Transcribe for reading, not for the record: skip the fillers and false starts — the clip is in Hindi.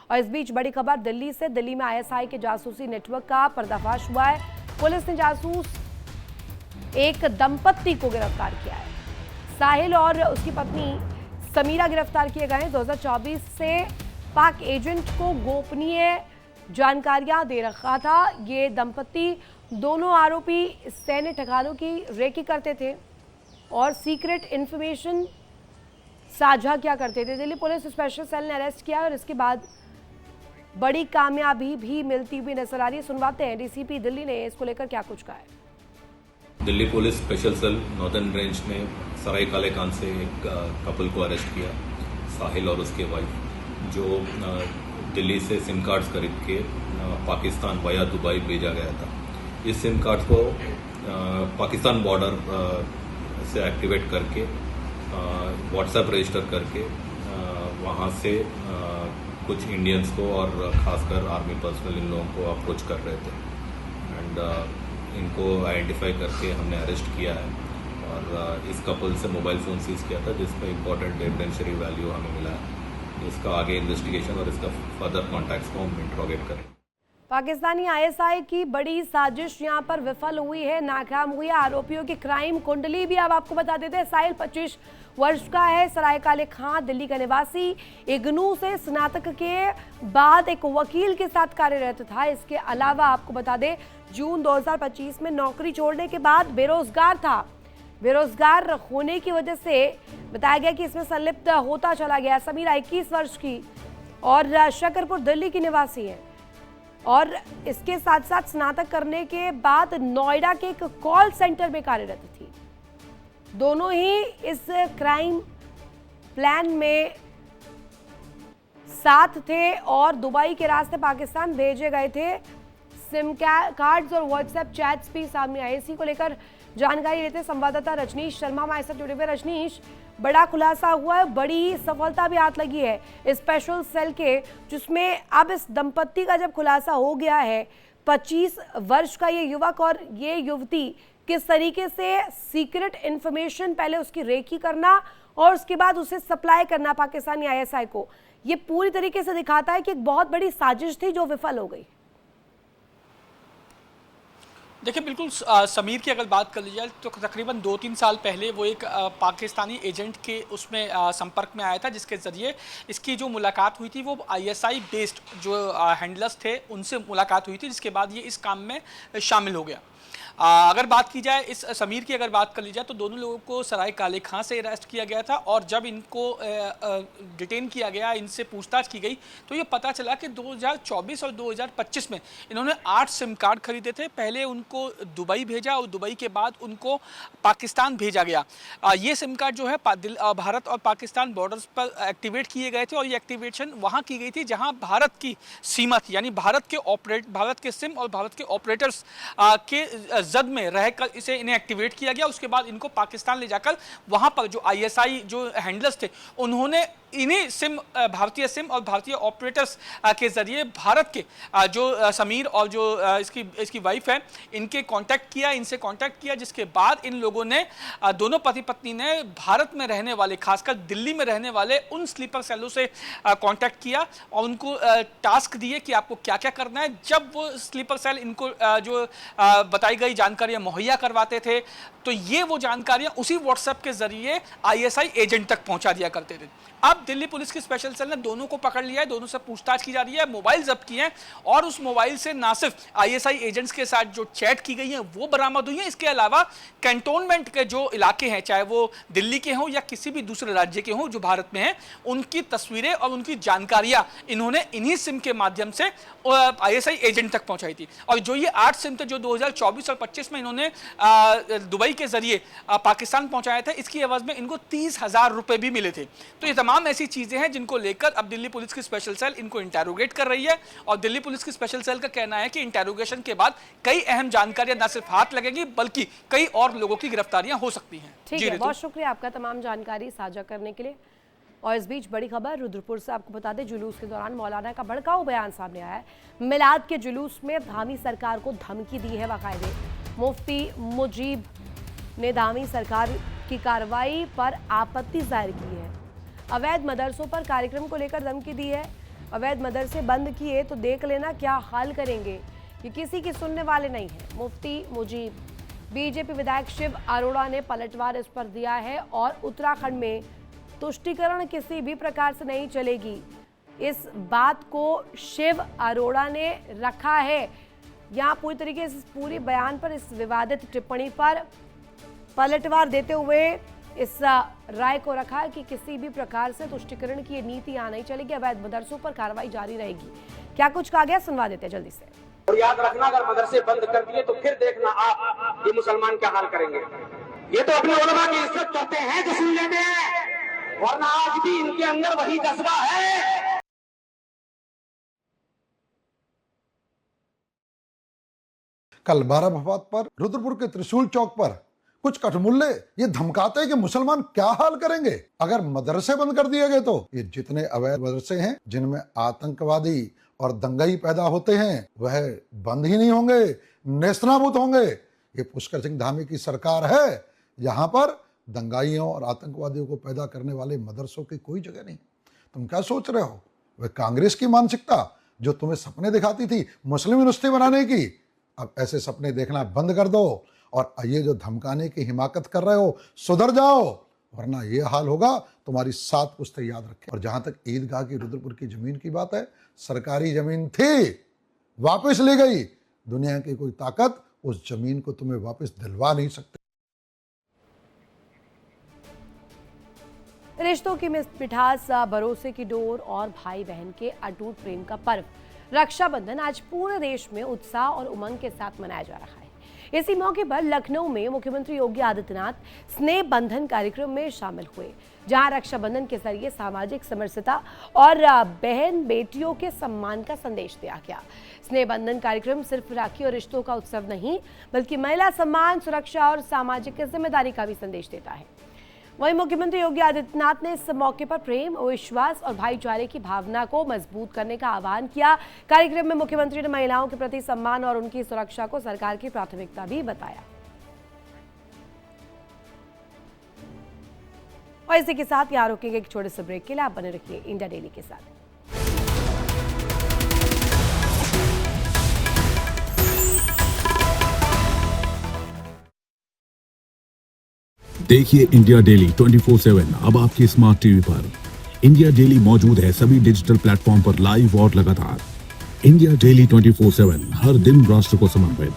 और इस बीच बड़ी खबर दिल्ली से। दिल्ली में आईएसआई के जासूसी नेटवर्क का पर्दाफाश हुआ है। पुलिस ने जासूस एक दंपत्ति को गिरफ्तार किया है। साहिल और उसकी पत्नी समीरा गिरफ्तार किए गए। 2024 से पाक एजेंट को गोपनीय जानकारियां दे रखा था। ये दंपत्ति दोनों आरोपी सैन्य ठिकानों की रेकी करते थे और सीक्रेट इंफॉर्मेशन साझा क्या करते थे। दिल्ली पुलिस स्पेशल सेल ने अरेस्ट किया और इसके बाद बड़ी कामयाबी भी मिलती हुई नजर आ रही है। सुनवाते हैं डीसीपी दिल्ली ने इसको लेकर क्या कुछ कहा है। Delhi police special cell northern range ने सराय काले खान से एक कपल को अरेस्ट किया, साहिल और उसके वाइफ, जो दिल्ली से सिम कार्ड्स खरीद के पाकिस्तान वाया दुबई भेजा गया था। इस सिम कार्ड को पाकिस्तान बॉर्डर से एक्टिवेट करके व्हाट्सएप रजिस्टर करके वहाँ से कुछ इंडियंस को और खासकर आर्मी पर्सनल इन लोगों को अप्रोच कर रहे थे एंड इनको आइडेंटिफाई करके हमने अरेस्ट किया है और इस कपल से मोबाइल फ़ोन सीज किया था, जिसमें इंपॉर्टेंट एविडेंशियरी वैल्यू हमें मिला है। इसका आगे इन्वेस्टिगेशन और इसका फर्दर कॉन्टैक्ट्स को हम इंट्रोगेट करें। पाकिस्तानी आईएसआई की बड़ी साजिश यहां पर विफल हुई है, नाकाम हुई है। आरोपियों की क्राइम कुंडली भी अब आपको बता देते हैं। साहिल 25 वर्ष का है, सराय काले खां दिल्ली का निवासी, इग्नू से स्नातक के बाद एक वकील के साथ कार्यरत था। इसके अलावा आपको बता दें जून 2025 में नौकरी छोड़ने के बाद बेरोजगार था। बेरोजगार होने की वजह से बताया गया कि इसमें संलिप्त होता चला गया। समीरा 21 वर्ष की और शकरपुर दिल्ली की निवासी है और इसके साथ साथ स्नातक करने के बाद नोएडा के एक कॉल सेंटर में कार्यरत थी। दोनों ही इस क्राइम प्लान में साथ थे और दुबई के रास्ते पाकिस्तान भेजे गए थे। सिम कार्ड्स और व्हाट्सएप चैट्स भी सामने आए। इसी को लेकर जानकारी लेते संवाददाता रजनीश शर्मा हमारे साथ जुड़े हुए। रजनीश, बड़ा खुलासा हुआ है, बड़ी सफलता भी हाथ लगी है स्पेशल सेल के, जिसमें अब इस दंपत्ति का जब खुलासा हो गया है, 25 वर्ष का ये युवक और ये युवती किस तरीके से सीक्रेट इंफॉर्मेशन पहले उसकी रेकी करना और उसके बाद उसे सप्लाई करना पाकिस्तानी आईएसआई को, ये पूरी तरीके से दिखाता है कि एक बहुत बड़ी साजिश थी जो विफल हो गई। देखिए बिल्कुल समीर की अगर बात कर ली जाए तो तकरीबन 2-3 साल पहले वो एक पाकिस्तानी एजेंट के उसमें संपर्क में आया था, जिसके ज़रिए इसकी जो मुलाकात हुई थी वो आईएसआई बेस्ड जो हैंडलर्स थे उनसे मुलाकात हुई थी, जिसके बाद ये इस काम में शामिल हो गया। अगर बात की जाए इस समीर की अगर बात कर ली जाए तो दोनों लोगों को सराय काले खां से अरेस्ट किया गया था और जब इनको डिटेन किया गया, इनसे पूछताछ की गई तो ये पता चला कि 2024 और 2025 में इन्होंने 8 सिम कार्ड खरीदे थे। पहले उनको दुबई भेजा और दुबई के बाद उनको पाकिस्तान भेजा गया। ये सिम कार्ड जो है भारत और पाकिस्तान बॉर्डर्स पर एक्टिवेट किए गए थे और ये एक्टिवेशन वहाँ की गई थी जहाँ भारत की सीमा थी, यानी भारत के सिम और भारत के ऑपरेटर्स के जद में रहकर इन्हें एक्टिवेट किया गया। उसके बाद इनको पाकिस्तान ले जाकर वहां पर जो आईएसआई जो हैंडलर्स थे उन्होंने इन्हीं सिम भारतीय सिम और भारतीय ऑपरेटर्स के जरिए भारत के जो समीर और जो इसकी वाइफ है इनके कांटेक्ट किया, इनसे कांटेक्ट किया, जिसके बाद इन लोगों ने दोनों पति पत्नी ने भारत में रहने वाले, खासकर दिल्ली में रहने वाले उन स्लीपर सेलों से कांटेक्ट किया और उनको टास्क दिए कि आपको क्या क्या करना है। जब वो स्लीपर सेल इनको जो बताई गई जानकारियां मुहैया करवाते थे तो ये वो जानकारियां उसी व्हाट्सएप के जरिए आईएसआई एजेंट तक पहुंचा दिया करते थे। अब दिल्ली पुलिस की स्पेशल सेल ने दोनों को पकड़ लिया है, दोनों से पूछताछ की जा रही है, मोबाइल जब्त किए हैं और उस मोबाइल से ना सिर्फ आईएसआई एजेंट्स के साथ जो चैट की गई है वो बरामद हुई है, इसके अलावा कैंटोनमेंट के जो इलाके हैं, चाहे वो दिल्ली के हों या किसी भी दूसरे राज्य के हों जो भारत में हैं, उनकी तस्वीरें और उनकी जानकारियां इन्होंने इन्हीं सिम के माध्यम से आईएसआई एजेंट तक पहुंचाई थी। और जो ये 8 सिम थे जो 2024 और 25 में इन्होंने दुबई के जरिए पाकिस्तान पहुंचाए थे, इसकी एवज में इनको 30,000 रुपए भी मिले थे। तो ये तमाम ऐसी चीजें हैं जिनको लेकर अब दिल्ली पुलिस की स्पेशल सेल इनको इंटेरोगेट कर रही है और दिल्ली पुलिस की स्पेशल सेल का कहना है कि इंटेरोगेशन के बाद कई अहम जानकारियां न सिर्फ हाथ लगेंगी बल्कि कई और लोगों की गिरफ्तारियां हो सकती हैं। ठीक है, बहुत शुक्रिया आपका तमाम जानकारी साझा करने के लिए। और इस बीच बड़ी खबर रुद्रपुर से आपको बता दें, जुलूस के दौरान मौलाना का भड़काऊ बयान सामने आया है। मिलाद के जुलूस में धामी सरकार को धमकी दी है बाकायदे। मुफ्ती मुजीब ने धामी सरकार की कार्रवाई पर आपत्ति जाहिर की है। अवैध मदरसों पर कार्यक्रम को लेकर धमकी दी है। अवैध मदरसे बंद किए तो देख लेना क्या हाल करेंगे। ये किसी की सुनने वाले नहीं है। मुफ्ती मुजीब। बीजेपी विधायक शिव अरोड़ा ने पलटवार इस पर दिया है और उत्तराखंड में तुष्टीकरण किसी भी प्रकार से नहीं चलेगी, इस बात को शिव अरोड़ा ने रखा है। यहाँ पूरी तरीके से इस पूरी बयान पर, इस विवादित टिप्पणी पर पलटवार देते हुए इस राय को रखा कि किसी भी प्रकार से तुष्टीकरण की ये नीति यहाँ नहीं चलेगी, अवैध मदरसों पर कार्रवाई जारी रहेगी। क्या कुछ कहा गया, सुनवा देते हैं जल्दी से। और याद रखना, अगर मदरसे बंद कर दिए तो फिर देखना आप ये मुसलमान क्या हाल करेंगे। ये तो अपने उलमा की इज्जत करते हैं जो सुन लेते हैं, वरना आज भी इनके अंदर वही जज्बा है। कल बाराबाद पर रुद्रपुर के त्रिशूल चौक पर कुछ कठमुल्ले ये धमकाते हैं कि मुसलमान क्या हाल करेंगे अगर मदरसे बंद कर दिए गए। तो ये जितने अवैध मदरसे हैं जिनमें आतंकवादी और दंगाई पैदा होते हैं वह बंद ही नहीं होंगे, नेस्तनाबूद होंगे। ये पुष्कर सिंह धामी की सरकार है, यहाँ पर दंगाइयों और आतंकवादियों को पैदा करने वाले मदरसों की कोई जगह नहीं। तुम क्या सोच रहे हो, वह कांग्रेस की मानसिकता जो तुम्हें सपने दिखाती थी मुस्लिम यूनिवर्सिटी बनाने की, अब ऐसे सपने देखना बंद कर दो और ये जो धमकाने की हिमाकत कर रहे हो सुधर जाओ, वरना ये हाल होगा तुम्हारी 7 पुश्तें याद रखें। और जहां तक ईदगाह की रुद्रपुर की जमीन की बात है, सरकारी जमीन थी, वापस ले गई। दुनिया की कोई ताकत उस जमीन को तुम्हें वापस दिलवा नहीं सकती। रिश्तों की मिठास, भरोसे की डोर और भाई बहन के अटूट प्रेम का पर्व रक्षाबंधन आज पूरे देश में उत्साह और उमंग के साथ मनाया जा रहा है। इसी मौके पर लखनऊ में मुख्यमंत्री योगी आदित्यनाथ स्नेह बंधन कार्यक्रम में शामिल हुए, जहां रक्षाबंधन के जरिए सामाजिक समरसता और बहन बेटियों के सम्मान का संदेश दिया गया। स्नेह बंधन कार्यक्रम सिर्फ राखी और रिश्तों का उत्सव नहीं, बल्कि महिला सम्मान, सुरक्षा और सामाजिक जिम्मेदारी का भी संदेश देता है। वहीं मुख्यमंत्री योगी आदित्यनाथ ने इस मौके पर प्रेम, विश्वास और भाईचारे की भावना को मजबूत करने का आह्वान किया। कार्यक्रम में मुख्यमंत्री ने महिलाओं के प्रति सम्मान और उनकी सुरक्षा को सरकार की प्राथमिकता भी बताया। और इसी के साथ यहाँ रुकेंगे एक छोटे से ब्रेक के लिए। आप बने रखिए इंडिया डेली के साथ। देखिए इंडिया डेली 24/7 अब आपके स्मार्ट टीवी पर। इंडिया डेली मौजूद है सभी डिजिटल प्लेटफॉर्म पर लाइव और लगातार। इंडिया डेली 24/7 हर दिन राष्ट्र को समर्पित।